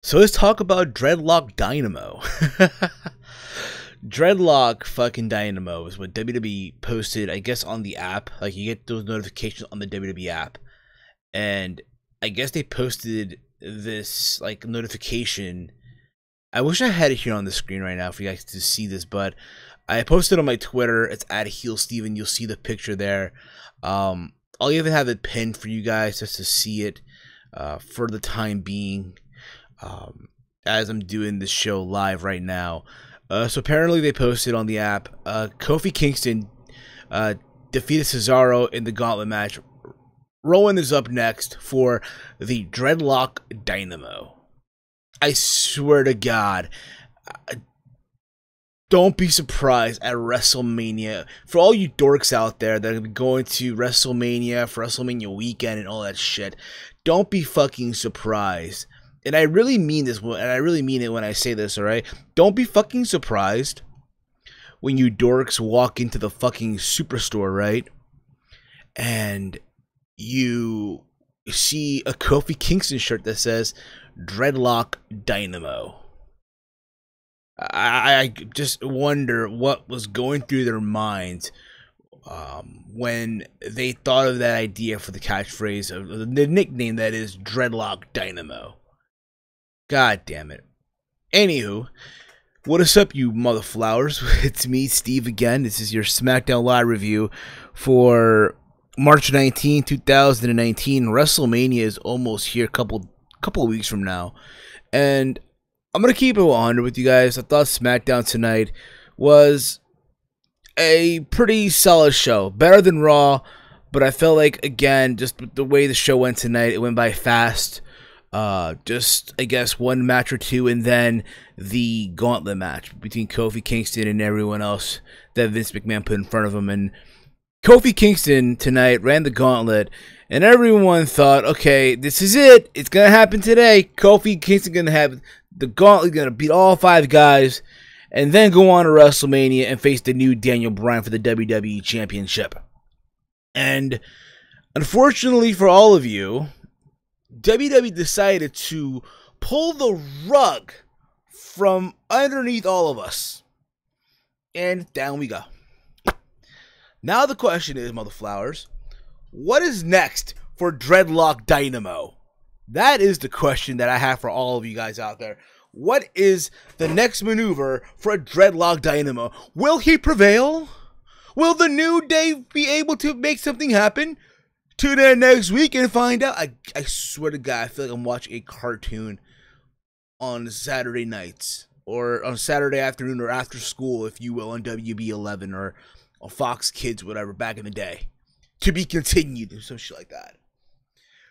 So let's talk about Dreadlock Dynamo. Dreadlock fucking Dynamo is what WWE posted, I guess, on the app. Like, you get those notifications on the WWE app. And I guess they posted this, like, notification. I wish I had it here on the screen right now for you guys to see this, but I posted on my Twitter. It's @HeelSteven. You'll see the picture there. I'll even have it pinned for you guys just to see it for the time being. As I'm doing this show live right now. So apparently they posted on the app, Kofi Kingston defeated Cesaro in the Gauntlet Match. Rowan is up next for the Dreadlock Dynamo. I swear to God, don't be surprised at WrestleMania. For all you dorks out there that are going to WrestleMania for WrestleMania weekend and all that shit, don't be fucking surprised. And I really mean this, and I really mean it when I say this, alright? Don't be fucking surprised when you dorks walk into the fucking superstore, right? And you see a Kofi Kingston shirt that says Dreadlock Dynamo. I just wonder what was going through their minds when they thought of that idea for the catchphrase, of the nickname that is Dreadlock Dynamo. God damn it. Anywho, what is up, you motherflowers? It's me, Steve, again. This is your SmackDown Live review for March 19, 2019. WrestleMania is almost here, couple of weeks from now. And I'm going to keep it 100 with you guys. I thought SmackDown tonight was a pretty solid show. Better than Raw, but I felt like, again, just the way the show went tonight, it went by fast. Just, I guess, one match or two, and then the Gauntlet match between Kofi Kingston and everyone else that Vince McMahon put in front of him. And Kofi Kingston tonight ran the Gauntlet, and everyone thought, okay, this is it. It's going to happen today. Kofi Kingston going to have the Gauntlet, going to beat all 5 guys, and then go on to WrestleMania and face the new Daniel Bryan for the WWE Championship. And unfortunately for all of you, WWE decided to pull the rug from underneath all of us. And down we go. Now the question is, motherflowers, what is next for Dreadlock Dynamo? That is the question that I have for all of you guys out there. What is the next maneuver for a Dreadlock Dynamo? Will he prevail? Will the New Day be able to make something happen? Tune in next week and find out. I swear to God, I feel like I'm watching a cartoon on Saturday nights, or on Saturday afternoon, or after school, if you will, on WB11 or on Fox Kids, whatever, back in the day. To be continued, and some shit like that.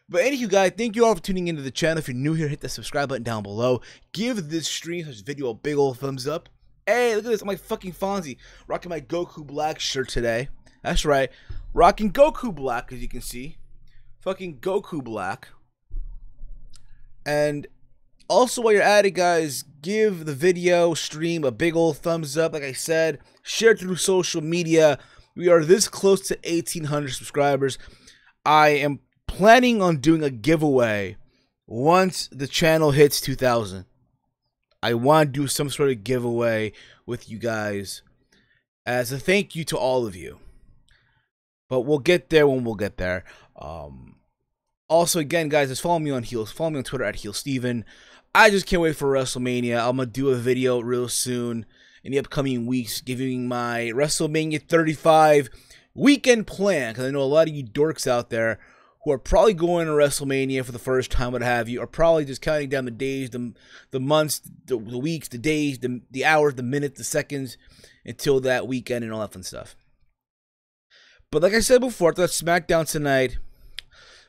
But anywho, guys, thank you all for tuning into the channel. If you're new here, hit the subscribe button down below. Give this stream, this video, a big old thumbs up. Hey, look at this. I'm like fucking Fonzie, rocking my Goku Black shirt today. That's right. Rocking Goku Black, as you can see. Fucking Goku Black. And also, while you're at it, guys, give the video stream a big old thumbs up. Like I said, share it through social media. We are this close to 1,800 subscribers. I am planning on doing a giveaway once the channel hits 2,000. I want to do some sort of giveaway with you guys as a thank you to all of you. But we'll get there when we'll get there. Also, again, guys, just follow me on Heels. Follow me on Twitter @HeelSteven. I just can't wait for WrestleMania. I'm going to do a video real soon in the upcoming weeks giving my WrestleMania 35 weekend plan. Because I know a lot of you dorks out there who are probably going to WrestleMania for the first time, what have you, are probably just counting down the days, the months, the weeks, the days, the hours, the minutes, the seconds, until that weekend and all that fun stuff. But like I said before, I thought SmackDown tonight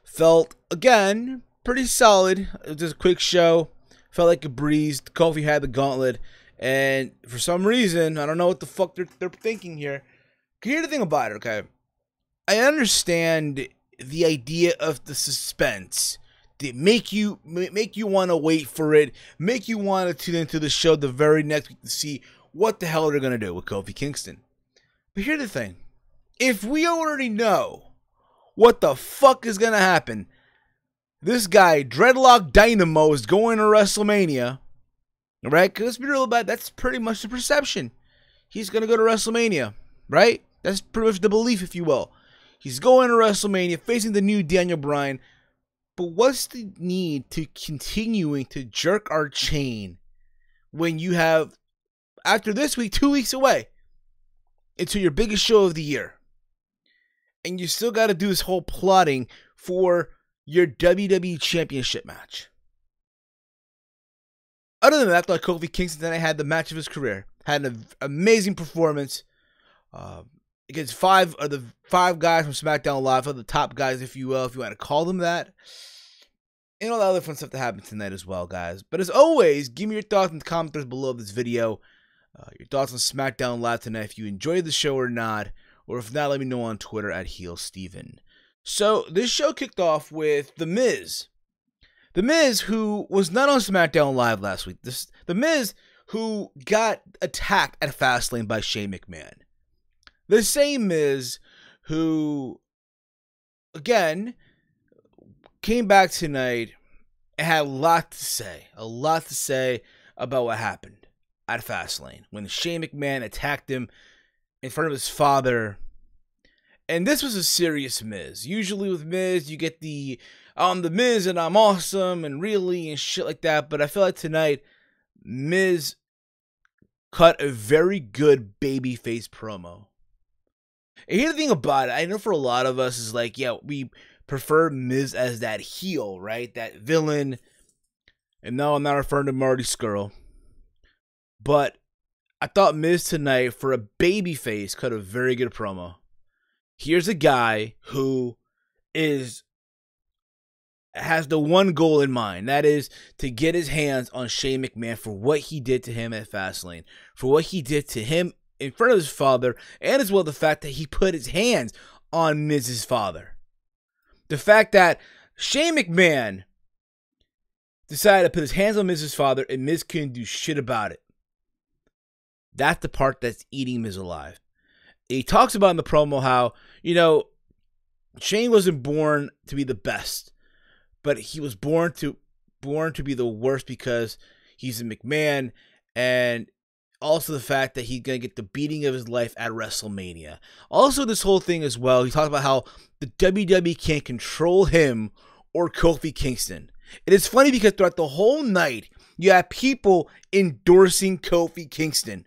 felt, again, pretty solid. It was just a quick show. Felt like a breeze. Kofi had the Gauntlet. And for some reason, I don't know what the fuck they're thinking here. Here's the thing about it, okay? I understand the idea of the suspense. They make you want to wait for it. Make you want to tune into the show the very next week to see what the hell they're going to do with Kofi Kingston. But here's the thing. If we already know what the fuck is going to happen, this guy, Dreadlock Dynamo, is going to WrestleMania. Right? Because let's be real about it, that's pretty much the perception. He's going to go to WrestleMania. Right? That's pretty much the belief, if you will. He's going to WrestleMania, facing the new Daniel Bryan. But what's the need to continuing to jerk our chain when you have, after this week, 2 weeks away into your biggest show of the year? And you still got to do this whole plotting for your WWE Championship match. Other than that, I thought Kofi Kingston tonight had the match of his career. Had an amazing performance against five guys from SmackDown Live, the top guys, if you will, if you want to call them that. And all the other fun stuff that happened tonight as well, guys. But as always, give me your thoughts in the comments below this video. Your thoughts on SmackDown Live tonight, if you enjoyed the show or not. Or if not, let me know on Twitter at HeelSteven. So, this show kicked off with The Miz. The Miz, who was not on SmackDown Live last week. The Miz, who got attacked at Fastlane by Shane McMahon. The same Miz who, again, came back tonight and had a lot to say. A lot to say about what happened at Fastlane when Shane McMahon attacked him in front of his father. And this was a serious Miz. Usually with Miz, you get the, I'm the Miz and I'm awesome and really and shit like that. But I feel like tonight, Miz cut a very good babyface promo. And here's the thing about it. I know for a lot of us is like, yeah, we prefer Miz as that heel, right? That villain. And no, I'm not referring to Marty Scurll. But I thought Miz tonight, for a babyface, cut a very good promo. Here's a guy who has the one goal in mind. That is to get his hands on Shane McMahon for what he did to him at Fastlane. For what he did to him in front of his father. And as well the fact that he put his hands on Miz's father. The fact that Shane McMahon decided to put his hands on Miz's father and Miz couldn't do shit about it. That's the part that's eating Miz alive. He talks about in the promo how, you know, Shane wasn't born to be the best, but he was born to be the worst because he's a McMahon, and also the fact that he's going to get the beating of his life at WrestleMania. Also, this whole thing as well, he talked about how the WWE can't control him or Kofi Kingston. It is funny because throughout the whole night, you have people endorsing Kofi Kingston.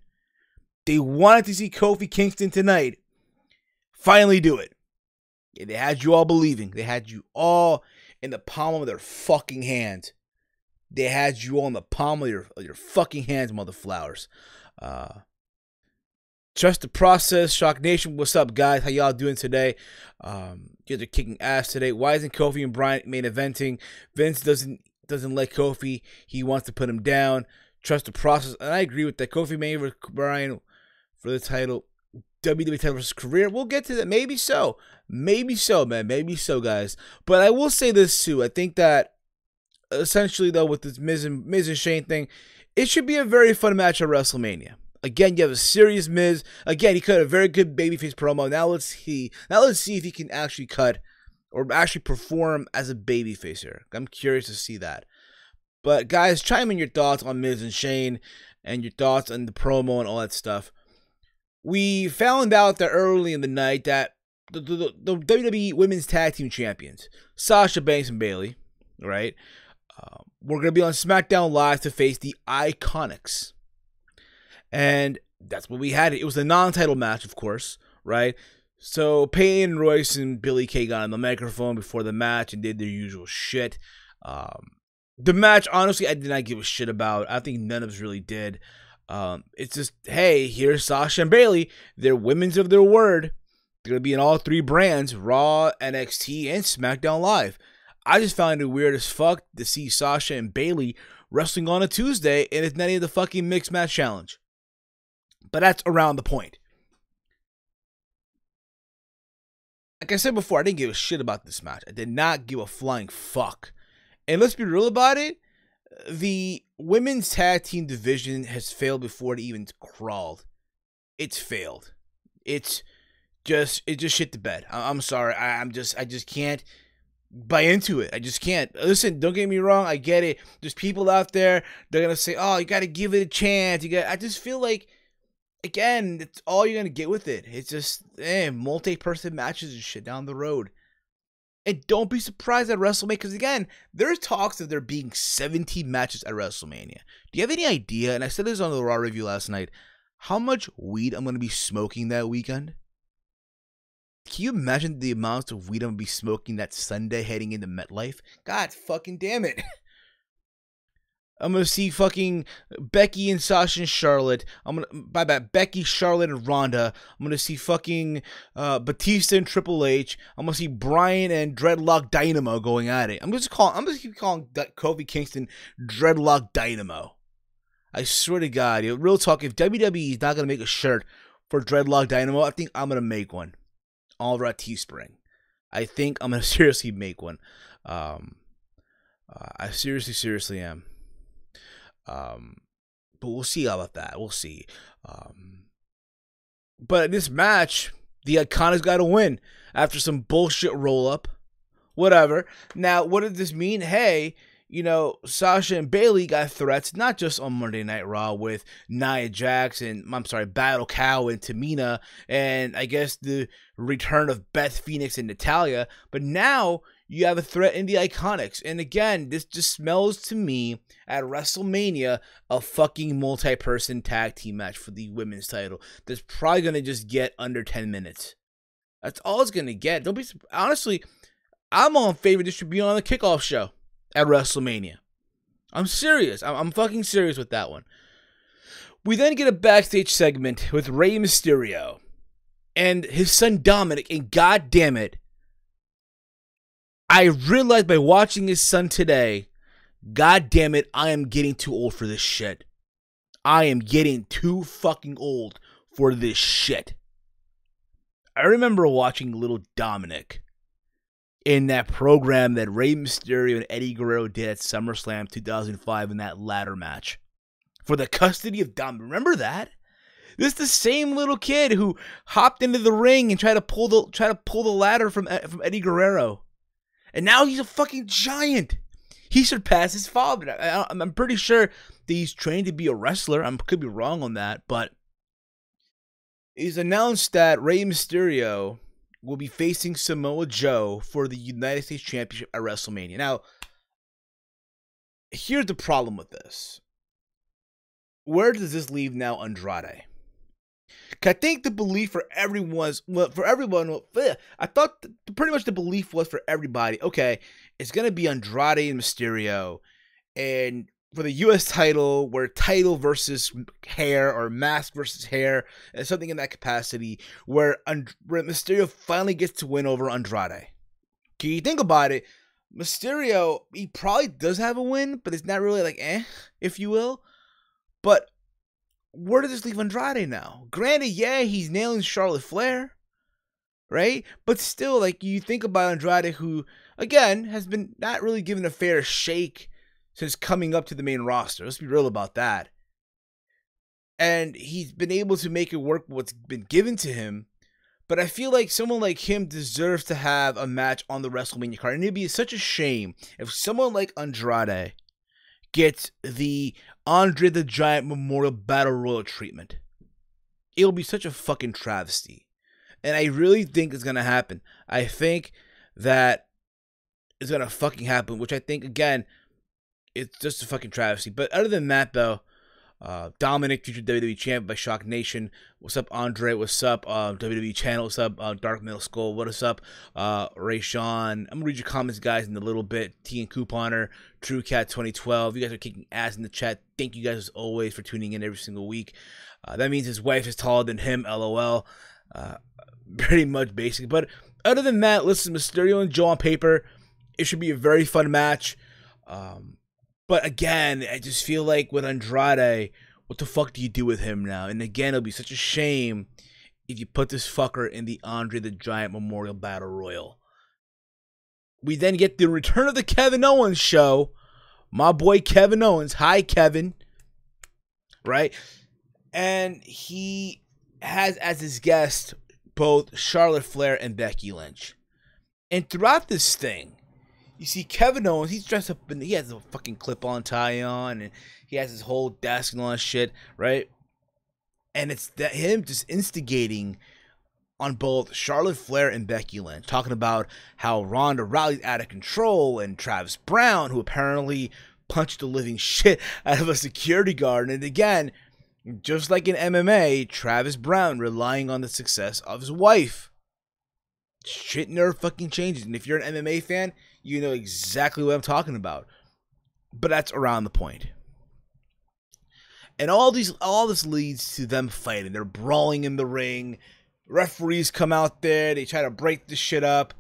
They wanted to see Kofi Kingston tonight finally do it. They had you all believing. They had you all in the palm of their fucking hands. They had you all in the palm of your fucking hands, motherflowers. Trust the process. Shock Nation, what's up, guys? How y'all doing today? You guys are kicking ass today. Why isn't Kofi and Bryan main eventing? Vince doesn't like Kofi. He wants to put him down. Trust the process. And I agree with that. Kofi main versus Bryan for the title. WWE title versus career. We'll get to that. Maybe so. Maybe so, man. Maybe so, guys. But I will say this, too. I think that essentially, though, with this Miz and Shane thing, it should be a very fun match at WrestleMania. Again, you have a serious Miz. Again, he cut a very good babyface promo. Now let's see if he can actually cut or actually perform as a babyface here. I'm curious to see that. But guys, chime in your thoughts on Miz and Shane and your thoughts on the promo and all that stuff. We found out that early in the night that the WWE Women's Tag Team Champions, Sasha Banks and Bayley, right, we're going to be on SmackDown Live to face the Iconics. And that's what we had. It was a non-title match, of course, right? So Peyton Royce and Billie Kay got on the microphone before the match and did their usual shit. The match, honestly, I did not give a shit about. I think none of us really did. It's just, hey, here's Sasha and Bayley. They're women's of their word. They're going to be in all three brands, Raw, NXT, and SmackDown Live. I just found it weird as fuck to see Sasha and Bayley wrestling on a Tuesday, and it's not even the fucking Mixed Match Challenge. But that's around the point. Like I said before, I didn't give a shit about this match. I did not give a flying fuck. And let's be real about it. The women's tag team division has failed before it even crawled. It's failed. It just shit the bed. I'm sorry. I just can't buy into it. I just can't. Listen, don't get me wrong. I get it. There's people out there. They're gonna say, "Oh, you got to give it a chance." I just feel like, again, it's all you're gonna get with it. It's just multi-person matches and shit down the road. And don't be surprised at WrestleMania, because again, there's talks of there being 17 matches at WrestleMania. Do you have any idea? And I said this on the Raw review last night. How much weed I'm gonna be smoking that weekend? Can you imagine the amounts of weed I'm gonna be smoking that Sunday heading into MetLife? God fucking damn it. I'm gonna see fucking Becky and Sasha and Charlotte. Becky, Charlotte, and Ronda. I'm gonna see fucking Batista and Triple H. I'm gonna see Bryan and Dreadlock Dynamo going at it. I'm gonna keep calling Kofi Kingston Dreadlock Dynamo. I swear to God, real talk. If WWE is not gonna make a shirt for Dreadlock Dynamo, I think I'm gonna make one. All over at Teespring. I think I'm gonna seriously make one. I seriously am. But we'll see about that. We'll see. But in this match, the Iconics got to win after some bullshit roll up. Whatever. Now, what does this mean? Hey, Sasha and Bayley got threats, not just on Monday Night Raw with Nia Jax and, Battle Cow and Tamina, and I guess the return of Beth Phoenix and Natalya, but now you have a threat in the Iconics. And again, this just smells to me at WrestleMania a fucking multi-person tag team match for the women's title that's probably going to just get under 10 minutes. That's all it's going to get. Don't be, honestly, I'm on favor this should be on the kickoff show at WrestleMania. I'm serious. I'm fucking serious with that one. We then get a backstage segment with Rey Mysterio and his son Dominic, and god damn it, I realized by watching his son today, god damn it, I am getting too old for this shit. I am getting too fucking old for this shit. I remember watching little Dominic in that program that Rey Mysterio and Eddie Guerrero did at SummerSlam 2005 in that ladder match for the custody of Dom. Remember that? This is the same little kid who hopped into the ring and tried to pull the ladder from Eddie Guerrero, and now he's a fucking giant. He surpassed his father. I'm pretty sure that he's trained to be a wrestler. I could be wrong on that, but he's announced that Rey Mysterio will be facing Samoa Joe for the United States Championship at WrestleMania. Now, here's the problem with this. Where does this leave now Andrade? I think the belief for everyone, I thought pretty much the belief was for everybody, okay, it's going to be Andrade and Mysterio, and for the U.S. title, where title versus hair or mask versus hair, and something in that capacity, where Mysterio finally gets to win over Andrade. Can you think about it? Mysterio, he probably does have a win, but it's not really like if you will. But where does this leave Andrade now? Granted, yeah, he's nailing Charlotte Flair, right? But still, like, you think about Andrade, who, again, has been not really given a fair shake since coming up to the main roster. Let's be real about that. And he's been able to make it work with what's been given to him. But I feel like someone like him deserves to have a match on the WrestleMania card. And it'd be such a shame if someone like Andrade gets the Andre the Giant Memorial Battle Royal treatment. It'll be such a fucking travesty. And I really think it's going to happen. I think that it's going to fucking happen, which I think, again, it's just a fucking travesty. But other than that, though, Dominic, future WWE champ by Shock Nation. What's up, Andre? What's up, WWE channel? What's up, Dark Metal Skull? What is up, Ray Sean? I'm gonna read your comments, guys, in a little bit. T and Couponer, TrueCat 2012. You guys are kicking ass in the chat. Thank you guys as always for tuning in every single week. That means his wife is taller than him. LOL. Pretty much basic. But other than that, listen, Mysterio and Joe on paper, it should be a very fun match. But again, I just feel like with Andrade, what the fuck do you do with him now? And again, it'll be such a shame if you put this fucker in the Andre the Giant Memorial Battle Royal. We then get the return of the Kevin Owens show. My boy Kevin Owens. Hi, Kevin. Right? And he has as his guest both Charlotte Flair and Becky Lynch. And throughout this thing, You see Kevin Owens, he's dressed up he has a fucking clip-on tie on, and he has his whole desk and all that shit, right? And it's him just instigating on both Charlotte Flair and Becky Lynch, talking about how Ronda Rousey's out of control, and Travis Brown, who apparently punched the living shit out of a security guard. And again, just like in MMA, Travis Brown relying on the success of his wife. Shit never fucking changes. And if you're an MMA fan, you know exactly what I'm talking about. But that's around the point. And all this leads to them fighting. They're brawling in the ring. Referees come out there. They try to break this shit up.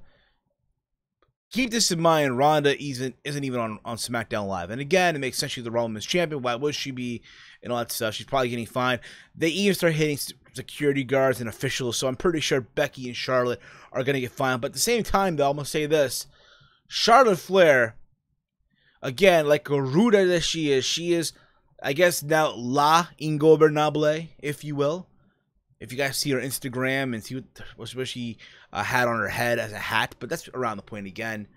Keep this in mind, Ronda isn't even on SmackDown Live. And again, it makes sense she's the Raw Women's Champion. Why would she be? And all that stuff. She's probably getting fined. They even start hitting security guards and officials. So I'm pretty sure Becky and Charlotte are going to get fined. But at the same time, though, I'm going to say this. Charlotte Flair, again, like a ruda that she is, I guess now La Ingobernable, if you will. If you guys see her Instagram and see what she had on her head as a hat, but that's around the point again.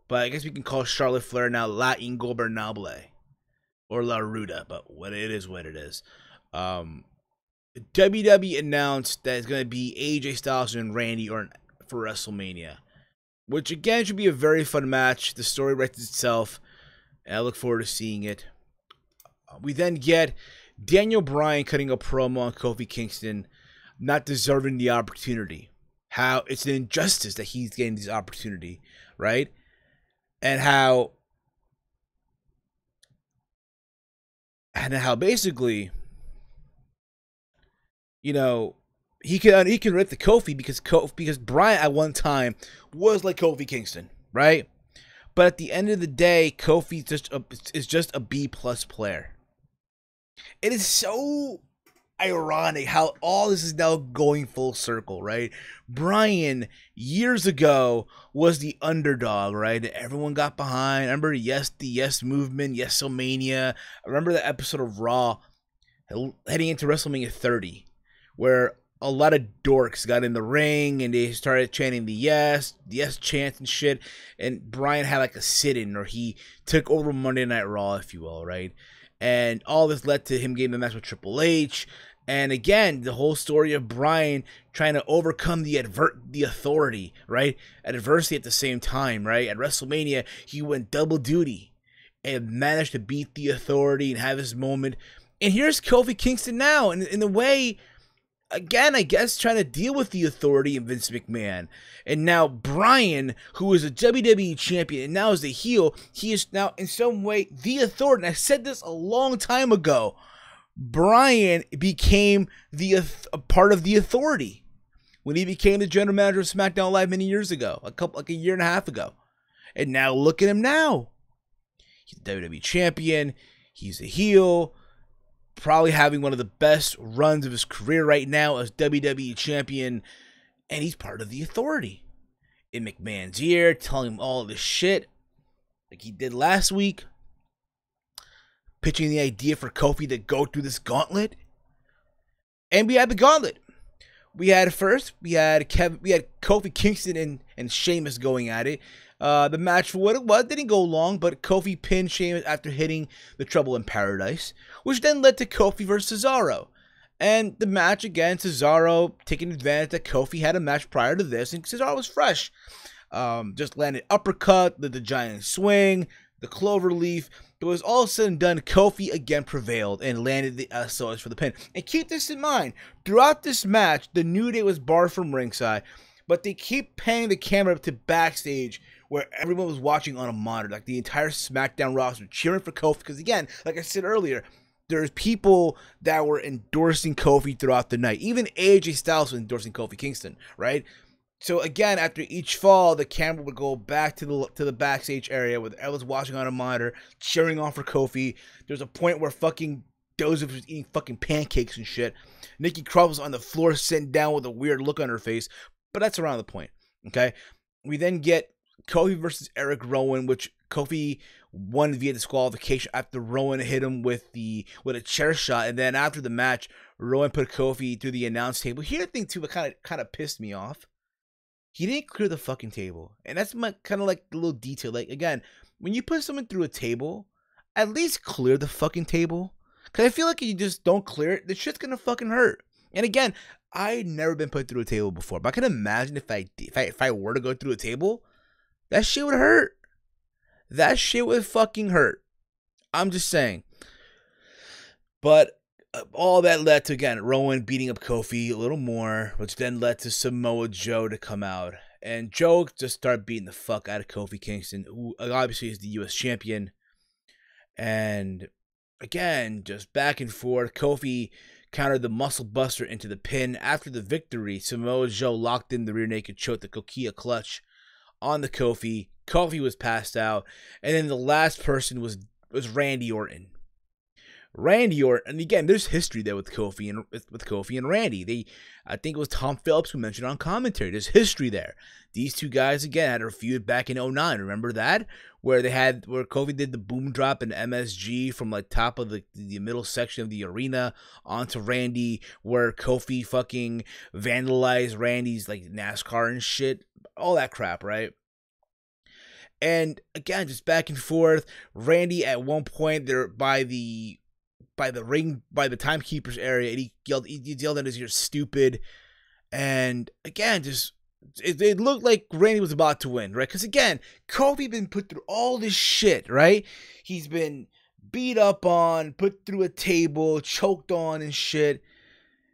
But I guess we can call Charlotte Flair now La Ingobernable or La Ruda, but what it is, what it is. WWE announced that it's going to be AJ Styles and Randy Orton for WrestleMania, which again should be a very fun match. The story writes itself, and I look forward to seeing it. We then get Daniel Bryan cutting a promo on Kofi Kingston not deserving the opportunity. How it's an injustice that he's getting this opportunity, right? And how basically, you know, he can rip the Kofi because Bryan at one time was like Kofi Kingston, right? But at the end of the day, Kofi is just a B+ player. It is so ironic how all this is now going full circle, right? Bryan years ago was the underdog, right? Everyone got behind. I remember the Yes movement, Yes-O-Mania. I remember the episode of Raw heading into WrestleMania 30, where a lot of dorks got in the ring and they started chanting the yes chant and shit. And Bryan had like a sit-in, or he took over Monday Night Raw, if you will, right? And all this led to him getting the match with Triple H. And again, the whole story of Bryan trying to overcome the authority, right? Adversity at the same time, right? At WrestleMania, he went double duty and managed to beat the authority and have his moment. And here's Kofi Kingston now, in a way, again, I guess, trying to deal with the authority and Vince McMahon. And now Bryan, who is a WWE champion and now is a heel, he is now in some way the authority. And I said this a long time ago. Bryan became a part of the authority when he became the general manager of SmackDown Live many years ago, like a year and a half ago. And now look at him now. He's the WWE champion. He's a heel. Probably having one of the best runs of his career right now as WWE champion, and he's part of the authority in McMahon's ear, telling him all this shit like he did last week, pitching the idea for Kofi to go through this gauntlet. And we had the gauntlet. We had Kofi Kingston and Sheamus going at it. The match, for what it was, didn't go long, but Kofi pinned Sheamus after hitting the Trouble in Paradise, which then led to Kofi versus Cesaro. And the match, again, Cesaro taking advantage that Kofi had a match prior to this, and Cesaro was fresh. Just landed uppercut, the giant swing, the clover leaf. But it was all said and done, Kofi again prevailed and landed the SOS for the pin. And keep this in mind, throughout this match, the New Day was barred from ringside, but they keep panning the camera up to backstage where everyone was watching on a monitor, like the entire SmackDown roster cheering for Kofi. Because again, like I said earlier, there's people that were endorsing Kofi throughout the night. Even AJ Styles was endorsing Kofi Kingston, right? So again, after each fall, the camera would go back to the backstage area where everyone's watching on a monitor, cheering on for Kofi. There's a point where fucking Joseph was eating fucking pancakes and shit. Nikki Cross was on the floor sitting down with a weird look on her face. But that's around the point, okay? We then get Kofi versus Erick Rowan, which Kofi won via disqualification after Rowan hit him with a chair shot. And then after the match, Rowan put Kofi through the announce table. Here, the thing too, what kind of pissed me off. he didn't clear the fucking table. And that's my kind of like a little detail. Like, again, when you put someone through a table, at least clear the fucking table. Because I feel like if you just don't clear it, the shit's going to fucking hurt. And again, I've never been put through a table before. But I can imagine if I were to go through a table, that shit would hurt. That shit would fucking hurt. I'm just saying. But all that led to, again, Rowan beating up Kofi a little more, which then led to Samoa Joe to come out. And Joe just started beating the fuck out of Kofi Kingston, who obviously is the U.S. champion. And again, just back and forth. Kofi countered the muscle buster into the pin. After the victory, Samoa Joe locked in the rear naked choke, the Kokia clutch on the Kofi. Kofi was passed out. And then the last person was Randy Orton. Randy Orton, and again, there's history there with Kofi and Randy. I think it was Tom Phillips who mentioned on commentary. There's history there. These two guys again had a feud back in 2009. Remember that? Where Kofi did the boom drop in MSG from like top of the middle section of the arena onto Randy, where Kofi fucking vandalized Randy's like NASCAR and shit. All that crap, right? And again, just back and forth. Randy at one point there by the timekeeper's area, and he yelled at us, "You're stupid." And again, just it looked like Randy was about to win, right? Because again, Kofi been put through all this shit, right? He's been beat up on, put through a table, choked on and shit.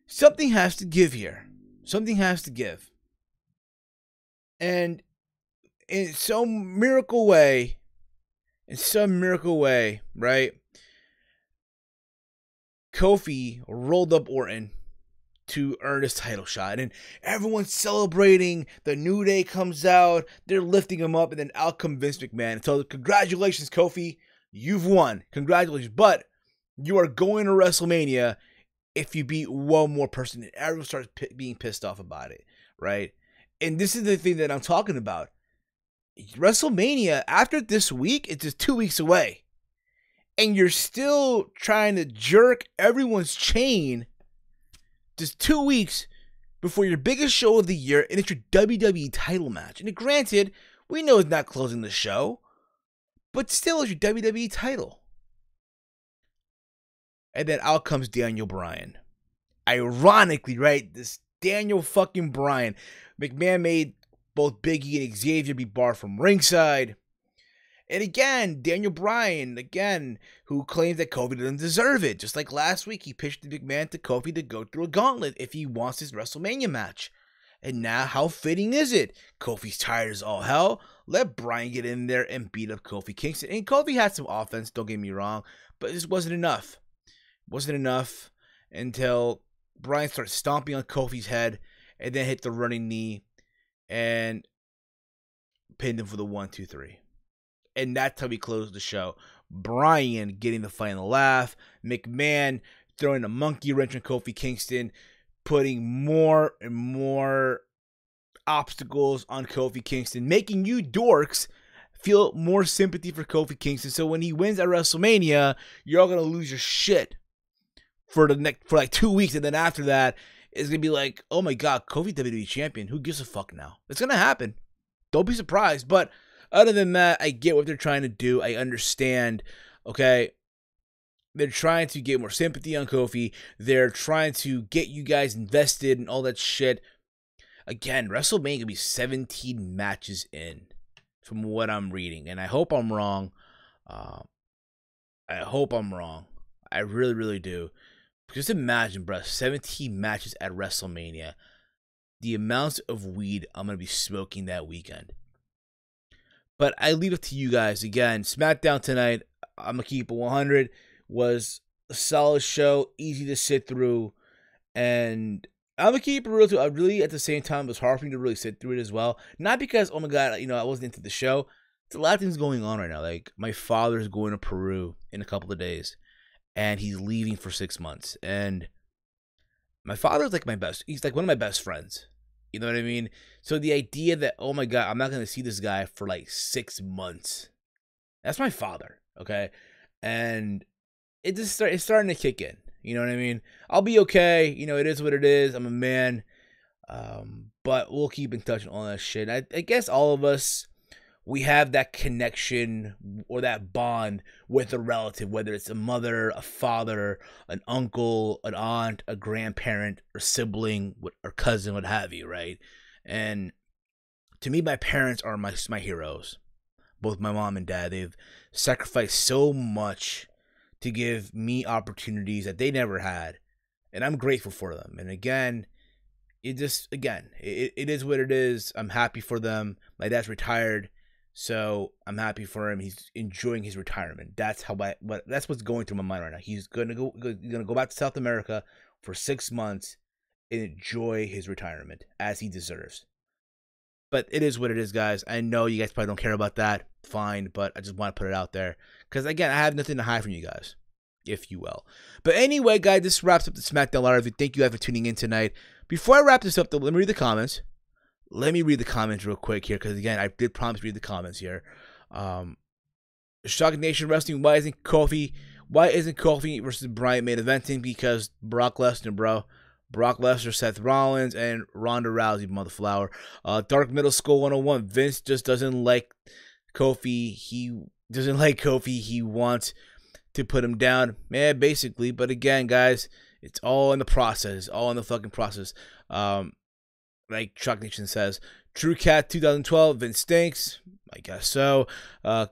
Something has to give here. Something has to give. And in some miracle way, right? Kofi rolled up Orton to earn his title shot, and everyone's celebrating. The New Day comes out, they're lifting him up, and then out comes Vince McMahon and tells him, "Congratulations, Kofi, you've won. Congratulations, but you are going to WrestleMania if you beat one more person." And everyone starts being pissed off about it, right? And this is the thing that I'm talking about. WrestleMania, after this week, it's just 2 weeks away. And you're still trying to jerk everyone's chain just 2 weeks before your biggest show of the year, and it's your WWE title match. And granted, we know it's not closing the show, but still it's your WWE title. And then out comes Daniel Bryan. Ironically, right? This Daniel fucking Bryan. McMahon made both Big E and Xavier be barred from ringside. And again, Daniel Bryan, who claims that Kofi doesn't deserve it. Just like last week, he pitched the big man to Kofi to go through a gauntlet if he wants his WrestleMania match. And now, how fitting is it? Kofi's tired as all hell. Let Bryan get in there and beat up Kofi Kingston. And Kofi had some offense, don't get me wrong, but it just wasn't enough. It wasn't enough until Bryan started stomping on Kofi's head and then hit the running knee and pinned him for the 1-2-3. And that's how we closed the show. Bryan getting the final laugh. McMahon throwing a monkey wrench on Kofi Kingston. Putting more and more obstacles on Kofi Kingston. Making you dorks feel more sympathy for Kofi Kingston. So when he wins at WrestleMania, you're all going to lose your shit for like 2 weeks. And then after that, it's going to be like, oh my God, Kofi WWE champion. Who gives a fuck now? It's going to happen. Don't be surprised. But other than that, I get what they're trying to do. I understand, okay? They're trying to get more sympathy on Kofi. They're trying to get you guys invested and all that shit. Again, WrestleMania will be 17 matches in, from what I'm reading. And I hope I'm wrong. I hope I'm wrong. I really, really do. Just imagine, bro, 17 matches at WrestleMania. The amounts of weed I'm going to be smoking that weekend. But I leave it to you guys. Again, SmackDown tonight, I'm going to keep it 100, was a solid show, easy to sit through. And I'm going to keep it real too. I really, at the same time, it was hard for me to really sit through it as well. Not because, oh my God, I wasn't into the show. There's a lot of things going on right now. Like, my father's going to Peru in a couple of days. And he's leaving for 6 months. And my father's like he's like one of my best friends. You know what I mean? So the idea that, oh my God, I'm not going to see this guy for like 6 months. That's my father, okay? And it's starting to kick in. You know what I mean? I'll be okay. It is what it is. I'm a man. But we'll keep in touch on all that shit. I guess all of us, we have that connection or that bond with a relative, whether it's a mother, a father, an uncle, an aunt, a grandparent, or sibling, or cousin, what have you, right? And to me, my parents are my heroes. Both my mom and dad. They've sacrificed so much to give me opportunities that they never had. And I'm grateful for them. And again, it is what it is. I'm happy for them. My dad's retired, so I'm happy for him. He's enjoying his retirement. That's what's going through my mind right now. He's gonna go back to South America for 6 months and enjoy his retirement as he deserves. But it is what it is, guys. I know you guys probably don't care about that. Fine, but I just want to put it out there because again, I have nothing to hide from you guys, if you will. But anyway, guys, this wraps up the SmackDown Live review. Thank you guys for tuning in tonight. Before I wrap this up, though, let me read the comments. Let me read the comments real quick here, because again, I did promise to read the comments here. Shock Nation Wrestling. Why isn't Kofi versus Bryan main eventing? Because Brock Lesnar, bro. Brock Lesnar, Seth Rollins, and Ronda Rousey, motherflower. Dark Middle School 101. Vince just doesn't like Kofi. He doesn't like Kofi. He wants to put him down. Man, basically. But again, guys, it's all in the process. All in the fucking process. Like Shock Nation says. True Cat 2012. Vince stinks. I guess so. TN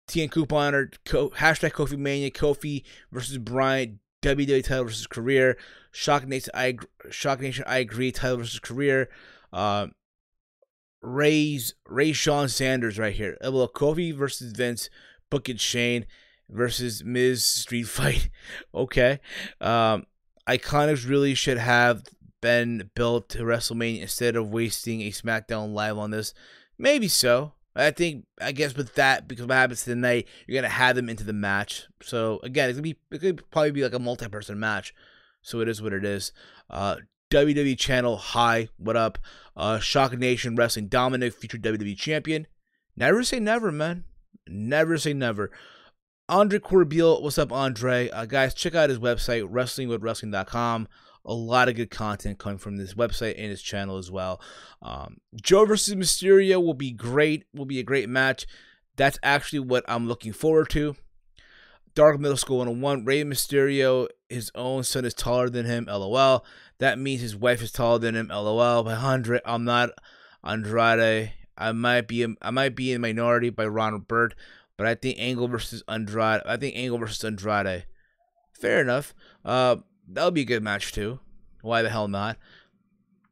Couponer. Hashtag Kofi Mania. Kofi versus Bryan. WWE title versus career. Shock Nation, I agree. Title versus career. Ray Sean Sanders right here. Well, Kofi versus Vince. Book it Shane versus Miz street fight. Okay. Iconics really should have been built to WrestleMania instead of wasting a SmackDown Live on this. Maybe so. I guess with that, because what happens tonight, you're gonna have them into the match. So again, it could probably be like a multi-person match. So it is what it is. WWE channel, hi, what up? Shock Nation Wrestling, Dominic, future WWE champion. Never say never, man. Never say never. Andre Corbeil, what's up, Andre? Guys, check out his website, wrestlingwithwrestling.com. A lot of good content coming from this website and his channel as well. Joe versus Mysterio will be great. Will be a great match. That's actually what I'm looking forward to. Dark Middle School 101. Rey Mysterio, his own son is taller than him. LOL. That means his wife is taller than him. LOL. By 100, I'm not Andrade. I might be in minority by Ronald Burt, but I think Angle versus Andrade. Fair enough. That'll be a good match too. Why the hell not?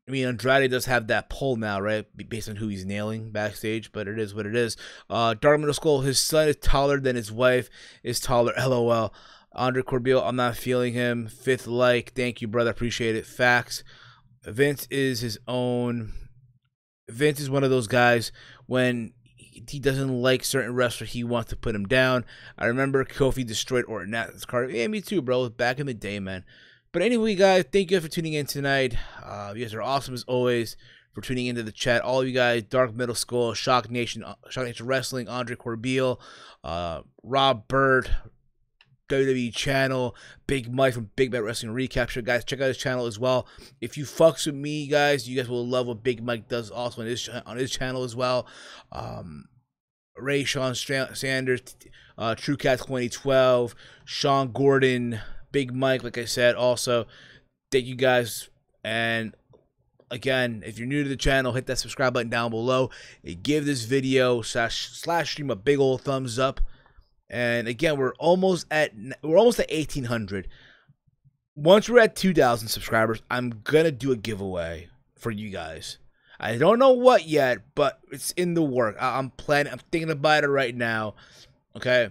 I mean, Andrade does have that pull now, right? Based on who he's nailing backstage, but it is what it is. Dark Middle School, his son is taller than his wife is taller. LOL. Andre Corbeil, I'm not feeling him. Fifth like, thank you, brother. Appreciate it. Facts. Vince is one of those guys when he doesn't like certain wrestlers, he wants to put him down. I remember Kofi destroyed Orton at this card. Yeah, me too, bro. Back in the day, man. But anyway, guys, thank you for tuning in tonight. You guys are awesome as always for tuning into the chat. All of you guys, Dark Middle School, Shock Nation Wrestling, Andre Corbeil, Rob Bird, WWE channel, Big Mike from Big Bad Wrestling Recapture. Guys, check out his channel as well. If you fucks with me, guys, you guys will love what Big Mike does also on his channel as well. Ray Sean Sanders, True Cat 2012, Sean Gordon, Big Mike, like I said, also. Thank you guys. And again, if you're new to the channel, hit that subscribe button down below. And give this video slash stream a big old thumbs up. And again, we're almost at 1,800. Once we're at 2,000 subscribers, I'm gonna do a giveaway for you guys. I don't know what yet, but it's in the work. I'm thinking about it right now. Okay.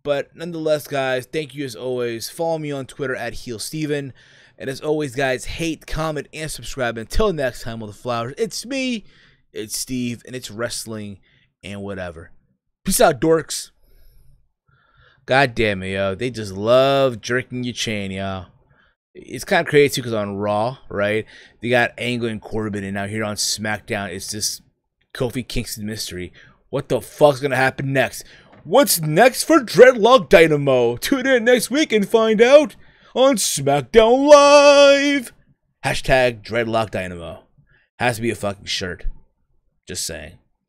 But nonetheless, guys, thank you as always. Follow me on Twitter at HeelSteven. And as always, guys, hate, comment, and subscribe. Until next time, motherflowers, it's me, it's Steve, and it's wrestling and whatever. Peace out, dorks. God damn it, yo. They just love jerking your chain, yo. It's kind of crazy because on Raw, right, they got Angle and Corbin, and now here on SmackDown, it's this Kofi Kingston mystery. What the fuck's going to happen next? What's next for Dreadlock Dynamo? Tune in next week and find out on SmackDown Live. Hashtag Dreadlock Dynamo. Has to be a fucking shirt. Just saying.